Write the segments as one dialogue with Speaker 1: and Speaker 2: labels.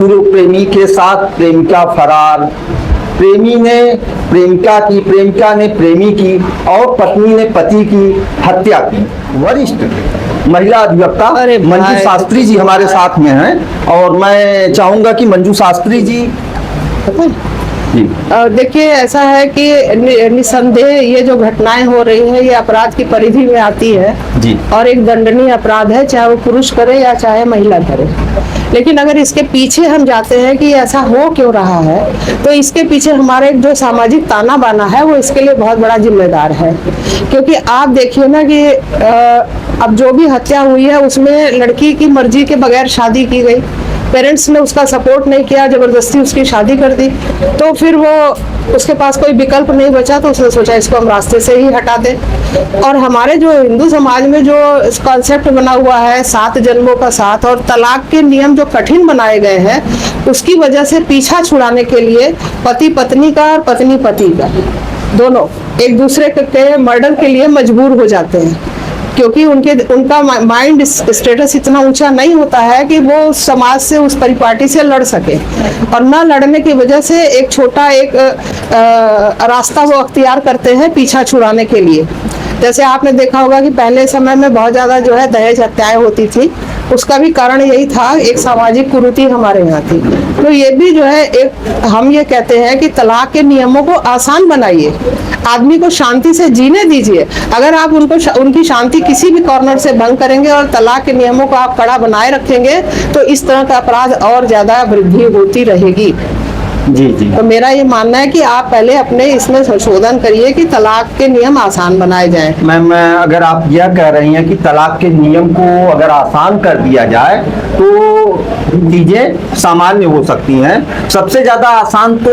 Speaker 1: पूर्व प्रेमी के साथ प्रेमिका फरार। प्रेमी ने प्रेमिका की, प्रेमिका ने प्रेमी की और पत्नी ने पति की हत्या की। वरिष्ठ महिला अधिवक्ता मंजू शास्त्री जी हमारे साथ में हैं और मैं चाहूंगा कि मंजू शास्त्री जी
Speaker 2: देखिए, ऐसा है कि निसंदेह ये जो घटनाएं हो रही है ये अपराध की परिधि में आती है
Speaker 1: जी
Speaker 2: और एक दंडनीय अपराध है, चाहे वो पुरुष करे या चाहे महिला करे। लेकिन अगर इसके पीछे हम जाते हैं कि ऐसा हो क्यों रहा है, तो इसके पीछे हमारे जो सामाजिक ताना बाना है वो इसके लिए बहुत बड़ा जिम्मेदार है। क्योंकि आप देखिए ना कि अब जो भी हत्या हुई है उसमें लड़की की मर्जी के बगैर शादी की गई, पेरेंट्स ने उसका सपोर्ट नहीं किया, जबरदस्ती उसकी शादी कर दी, तो फिर वो उसके पास कोई विकल्प नहीं बचा तो उसने सोचा इसको हम रास्ते से ही हटा दें। और हमारे जो हिंदू समाज में जो कॉन्सेप्ट बना हुआ है 7 जन्मों का साथ और तलाक के नियम जो कठिन बनाए गए हैं, उसकी वजह से पीछा छुड़ाने के लिए पति पत्नी का और पत्नी पति का दोनों एक दूसरे के मर्डर के लिए मजबूर हो जाते हैं, क्योंकि उनका माइंड स्टेटस इतना ऊंचा नहीं होता है कि वो समाज से, उस परिपाटी से लड़ सके। और न लड़ने की वजह से एक छोटा रास्ता वो अख्तियार करते हैं पीछा छुड़ाने के लिए। जैसे आपने देखा होगा कि पहले समय में बहुत ज्यादा जो है दहेज हत्याएं होती थी, उसका भी कारण यही था, एक सामाजिक कुरीति हमारे यहाँ थी। तो ये भी जो है एक, हम ये कहते हैं कि तलाक के नियमों को आसान बनाइए, आदमी को शांति से जीने दीजिए। अगर आप उनकी शांति किसी भी कॉर्नर से भंग करेंगे और तलाक के नियमों को आप कड़ा बनाए रखेंगे तो इस तरह का अपराध और ज्यादा वृद्धि होती रहेगी।
Speaker 1: जी जी।
Speaker 2: तो मेरा ये मानना है कि आप पहले अपने इसमें संशोधन करिए कि तलाक के नियम आसान बनाए जाएं।
Speaker 1: मैम, अगर आप यह कह रही हैं कि तलाक के नियम को अगर आसान कर दिया जाए तो चीजें सामान्य हो सकती हैं। सबसे ज्यादा आसान तो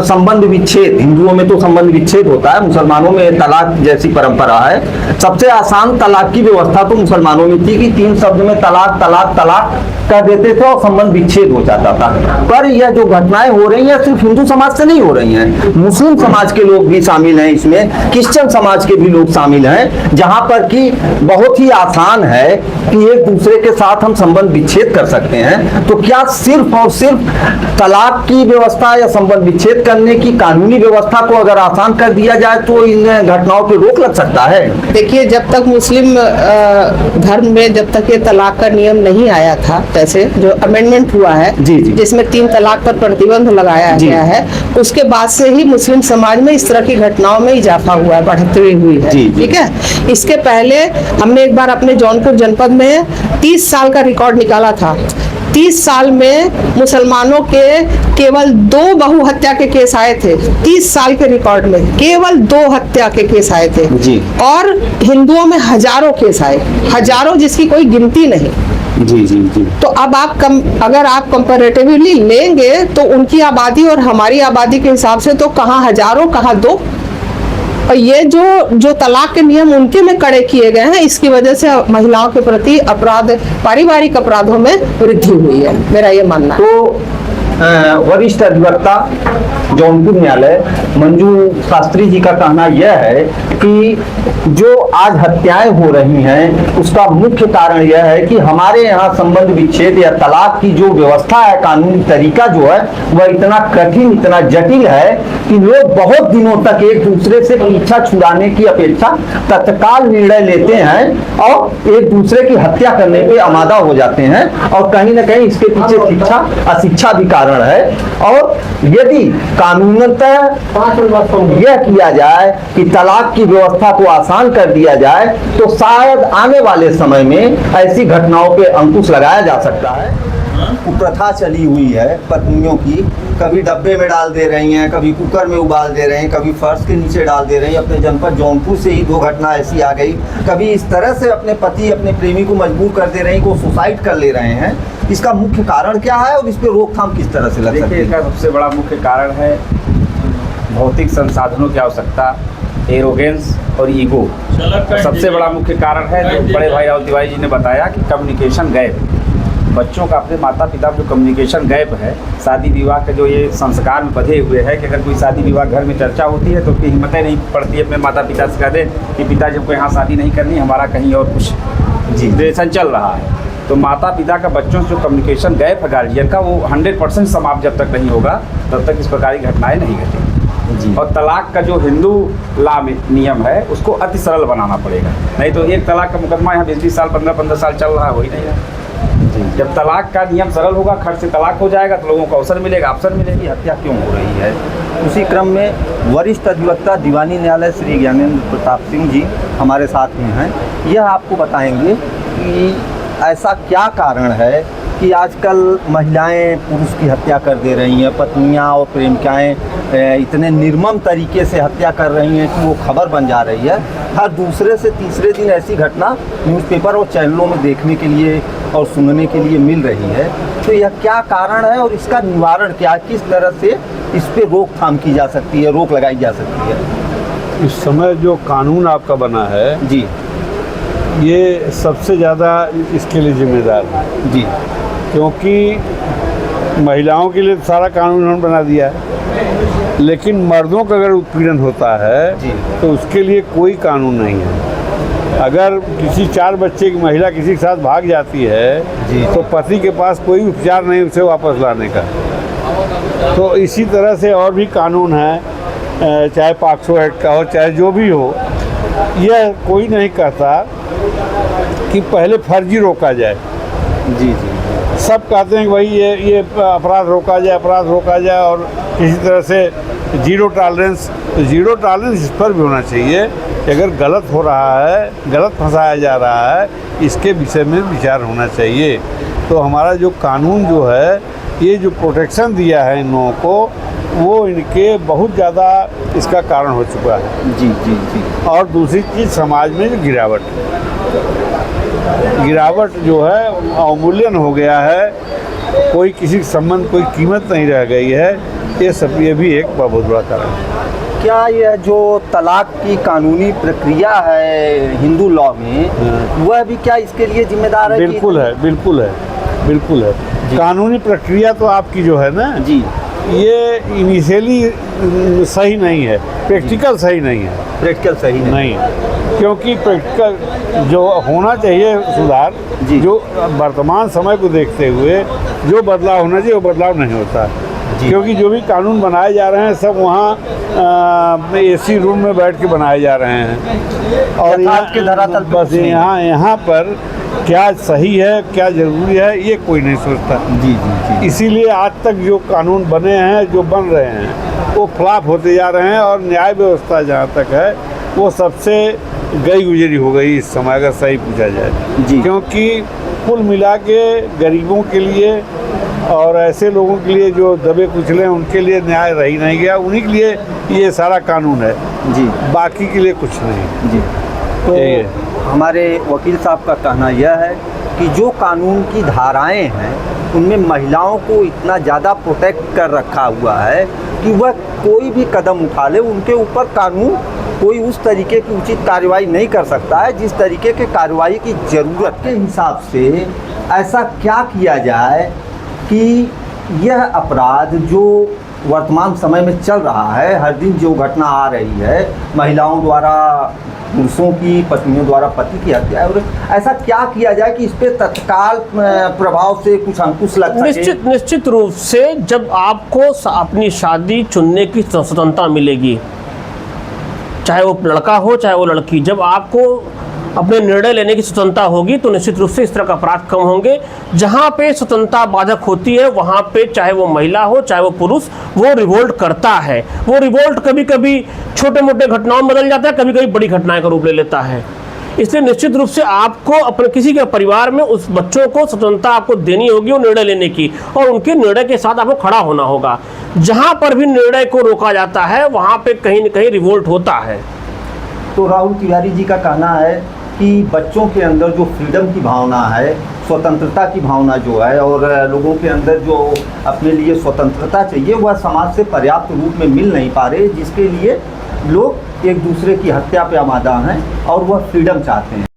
Speaker 1: संबंध विच्छेद, हिंदुओं में तो संबंध विच्छेद होता है, मुसलमानों में तलाक जैसी परंपरा है। सबसे आसान तलाक की व्यवस्था तो मुसलमानों में थी कि 3 शब्द में तलाक तलाक तलाक कर देते थे और संबंध विच्छेद हो जाता था। पर यह जो घटनाएं हो रही हैं सिर्फ हिंदू समाज से नहीं हो रही हैं, मुस्लिम समाज के लोग भी शामिल हैं इसमें, क्रिश्चियन समाज के भी लोग शामिल हैं, जहां पर कि बहुत ही आसान है कि एक दूसरे के साथ हम संबंध विच्छेद कर सकते हैं। तो क्या सिर्फ और सिर्फ तलाक की व्यवस्था या संबंध विच्छेद करने की कानूनी व्यवस्था को अगर आसान कर दिया जाए तो इन घटनाओं पर रोक लग सकता है?
Speaker 2: देखिए, जब तक मुस्लिम धर्म में जब तक ये तलाक का नियम नहीं आया था, जैसे जो अमेंडमेंट हुआ है जिसमें 3 तलाक पर प्रतिबंध लगाया गया है, उसके बाद से ही मुस्लिम समाज में इस तरह की घटनाओं में इजाफा हुआ है, बढ़ोतरी हुई है। ठीक है, इसके पहले हमने एक बार अपने जौनपुर जनपद में 30 साल का रिकॉर्ड निकाला था। 30 साल में मुसलमानों के केवल 2 बहु हत्या के केस आए थे। 30 साल के रिकॉर्ड में केवल 2 हत्या के केस आए थे
Speaker 1: जी।
Speaker 2: और हिंदुओं में हजारों केस आए, हजारों जिसकी कोई गिनती नहीं।
Speaker 1: जी जी जी।
Speaker 2: तो अब अगर आप कंपैरेटिवली लेंगे तो उनकी आबादी और हमारी आबादी के हिसाब से तो कहाँ हजारों कहाँ 2। और ये जो तलाक के नियम उनके में कड़े किए गए हैं, इसकी वजह से महिलाओं के प्रति अपराध, पारिवारिक अपराधों में वृद्धि हुई है, मेरा ये मानना है।
Speaker 1: तो वरिष्ठ अधिवक्ता जौनपुर न्यायालय मंजू शास्त्री जी का कहना यह है कि जो आज हत्याएं हो रही हैं उसका मुख्य कारण यह है कि हमारे यहाँ संबंध विच्छेद या तलाक की जो व्यवस्था है, कानूनी तरीका जो है वह इतना कठिन, इतना जटिल है कि लोग बहुत दिनों तक एक दूसरे से पीछा छुड़ाने की अपेक्षा तत्काल निर्णय लेते हैं और एक दूसरे की हत्या करने पे आमादा हो जाते हैं। और कहीं ना कहीं इसके पीछे शिक्षा, अशिक्षा भी कारण है। और यदि कानूनतः यह किया जाए कि तलाक की व्यवस्था को आसान कर दिया जाए तो शायद आने वाले समय में ऐसी घटनाओं पे अंकुश लगाया जा सकता है। कुप्रथा चली हुई है पत्नियों की, कभी डब्बे में डाल दे रही हैं, कभी कुकर में उबाल दे रहे हैं, कभी फर्श के नीचे डाल दे रही हैं। अपने जनपद जौनपुर से ही 2 घटना ऐसी आ गई। कभी इस तरह से अपने पति, अपने प्रेमी को मजबूर कर दे रहे हैं कि सुसाइड कर ले रहे हैं। इसका मुख्य कारण क्या है और इस पर रोकथाम किस तरह से लग सकती है?
Speaker 3: इसका सबसे बड़ा मुख्य कारण है भौतिक संसाधनों की आवश्यकता, एरोगेंस और ईगो। सबसे बड़ा मुख्य कारण है जो बड़े भाई राउत तिवारी जी ने बताया कि कम्युनिकेशन गैप, बच्चों का अपने माता पिता जो कम्युनिकेशन गैप है, शादी विवाह के जो ये संस्कार में बधे हुए हैं कि अगर कोई शादी विवाह घर में चर्चा होती है तो उसकी हिम्मतें नहीं पड़ती है अपने माता पिता से कह दे कि पिताजी को यहाँ शादी नहीं करनी, हमारा कहीं और कुछ रिलेशन चल रहा है। तो माता पिता का बच्चों से जो कम्युनिकेशन गैप है गार्जियन का, वो 100% समाप्त जब तक नहीं होगा तब तक इस प्रकार की घटनाएं नहीं घटेंगी।
Speaker 1: जी।
Speaker 3: और तलाक का जो हिंदू लॉ में नियम है उसको अति सरल बनाना पड़ेगा, नहीं तो एक तलाक का मुकदमा यहाँ 20-20 साल 15-15 साल चल रहा है, वही नहीं है। जब तलाक का नियम सरल होगा, खर्च से तलाक हो जाएगा तो लोगों को अवसर मिलेगा, अवसर मिलेगी, हत्या क्यों हो रही है।
Speaker 1: उसी क्रम में वरिष्ठ अधिवक्ता दीवानी न्यायालय श्री ज्ञानेंद्र प्रताप सिंह जी हमारे साथ में हैं। यह आपको बताएंगे कि ऐसा क्या कारण है कि आजकल महिलाएं पुरुष की हत्या कर दे रही हैं, पत्नियां और प्रेमिकाएं इतने निर्मम तरीके से हत्या कर रही हैं कि वो खबर बन जा रही है। हर दूसरे से तीसरे दिन ऐसी घटना न्यूज़पेपर और चैनलों में देखने के लिए और सुनने के लिए मिल रही है। तो यह क्या कारण है और इसका निवारण क्या, किस तरह से इस पे रोकथाम की जा सकती है, रोक लगाई जा सकती है?
Speaker 4: इस समय जो कानून आपका बना है
Speaker 1: जी
Speaker 4: ये सबसे ज़्यादा इसके लिए जिम्मेदार है
Speaker 1: जी।
Speaker 4: क्योंकि महिलाओं के लिए सारा कानून उन्होंने बना दिया है, लेकिन मर्दों का अगर उत्पीड़न होता है
Speaker 1: जी।
Speaker 4: तो उसके लिए कोई कानून नहीं है। अगर किसी 4 बच्चे की महिला किसी के साथ भाग जाती है
Speaker 1: जी।
Speaker 4: तो पति के पास कोई उपचार नहीं उसे वापस लाने का। तो इसी तरह से और भी कानून है, चाहे पॉक्सो एक्ट का हो चाहे जो भी हो, यह कोई नहीं कहता कि पहले फर्जी रोका जाए।
Speaker 1: जी जी।
Speaker 4: सब कहते हैं कि भाई ये अपराध रोका जाए और किसी तरह से जीरो टॉलरेंस। तो जीरो टॉलरेंस इस पर भी होना चाहिए कि अगर गलत हो रहा है, गलत फंसाया जा रहा है, इसके विषय में विचार होना चाहिए। तो हमारा जो कानून जो है, ये जो प्रोटेक्शन दिया है इन लोगों को, वो इनके बहुत ज़्यादा इसका कारण हो चुका है।
Speaker 1: जी जी जी।
Speaker 4: और दूसरी चीज़ समाज में जो गिरावट जो है, अवमूल्यन हो गया है, कोई किसी संबंध कोई कीमत नहीं रह गई है, ये भी एक बहुत बड़ा कारण है।
Speaker 1: क्या यह जो तलाक की कानूनी प्रक्रिया है हिंदू लॉ में, वह भी क्या इसके लिए जिम्मेदार है?
Speaker 4: बिल्कुल है, बिल्कुल है, बिल्कुल है। कानूनी प्रक्रिया तो आपकी जो है ना
Speaker 1: जी,
Speaker 4: ये इनिशियली सही नहीं है, प्रैक्टिकल सही नहीं है।
Speaker 1: प्रैक्टिकल सही
Speaker 4: नहीं, क्योंकि प्रैक्टिकल जो होना चाहिए सुधार,
Speaker 1: जी।
Speaker 4: जो वर्तमान समय को देखते हुए जो बदलाव होना चाहिए वो बदलाव नहीं होता। क्योंकि जो भी कानून बनाए जा रहे हैं सब वहाँ एसी रूम में बैठ के बनाए जा रहे हैं, और
Speaker 1: यथार्थ के धरातल पे
Speaker 4: बस यहाँ पर क्या सही है क्या ज़रूरी है ये कोई नहीं सोचता।
Speaker 1: जी जी जी।
Speaker 4: इसीलिए आज तक जो कानून बने हैं, जो बन रहे हैं, वो फ्लॉप होते जा रहे हैं, और न्याय व्यवस्था जहाँ तक है वो सबसे गई गुजरी हो गई इस समय, अगर सही पूछा जाए
Speaker 1: जी।
Speaker 4: क्योंकि कुल मिला के गरीबों के लिए और ऐसे लोगों के लिए जो दबे कुचले उनके लिए न्याय रही नहीं गया, उन्हीं के लिए ये सारा कानून है
Speaker 1: जी,
Speaker 4: बाकी के लिए कुछ नहीं
Speaker 1: जी। तो हमारे वकील साहब का कहना यह है कि जो कानून की धाराएं हैं उनमें महिलाओं को इतना ज़्यादा प्रोटेक्ट कर रखा हुआ है कि वह कोई भी कदम उठा ले, उनके ऊपर कानून कोई उस तरीके की उचित कार्रवाई नहीं कर सकता है जिस तरीके के कार्रवाई की ज़रूरत के हिसाब से। ऐसा क्या किया जाए कि यह अपराध जो वर्तमान समय में चल रहा है, हर दिन जो घटना आ रही है, महिलाओं द्वारा पुरुषों की, पत्नियों द्वारा पति की हत्या, और ऐसा क्या किया जाए कि इस पे तत्काल प्रभाव से कुछ अंकुश लग सके?
Speaker 5: निश्चित रूप से जब आपको अपनी शादी चुनने की स्वतंत्रता मिलेगी, चाहे वो लड़का हो चाहे वो लड़की, जब आपको अपने निर्णय लेने की स्वतंत्रता होगी तो निश्चित रूप से इस तरह का अपराध कम होंगे। जहाँ पे स्वतंत्रता बाधक होती है वहाँ पे चाहे वो महिला हो चाहे वो पुरुष, वो रिवोल्ट करता है। वो रिवोल्ट कभी कभी छोटे मोटे घटनाओं में बदल जाता है, कभी कभी बड़ी घटनाएं का रूप ले लेता है। इसलिए निश्चित रूप से आपको अपने किसी के परिवार में उस बच्चों को स्वतंत्रता आपको देनी होगी वो निर्णय लेने की, और उनके निर्णय के साथ आपको खड़ा होना होगा। जहाँ पर भी निर्णय को रोका जाता है वहाँ पे कहीं न कहीं रिवोल्ट होता है।
Speaker 1: तो राहुल तिवारी जी का कहना है कि बच्चों के अंदर जो फ्रीडम की भावना है, स्वतंत्रता की भावना जो है, और लोगों के अंदर जो अपने लिए स्वतंत्रता चाहिए, वह समाज से पर्याप्त रूप में मिल नहीं पा रहे, जिसके लिए लोग एक दूसरे की हत्या पे आमादा हैं और वह फ्रीडम चाहते हैं।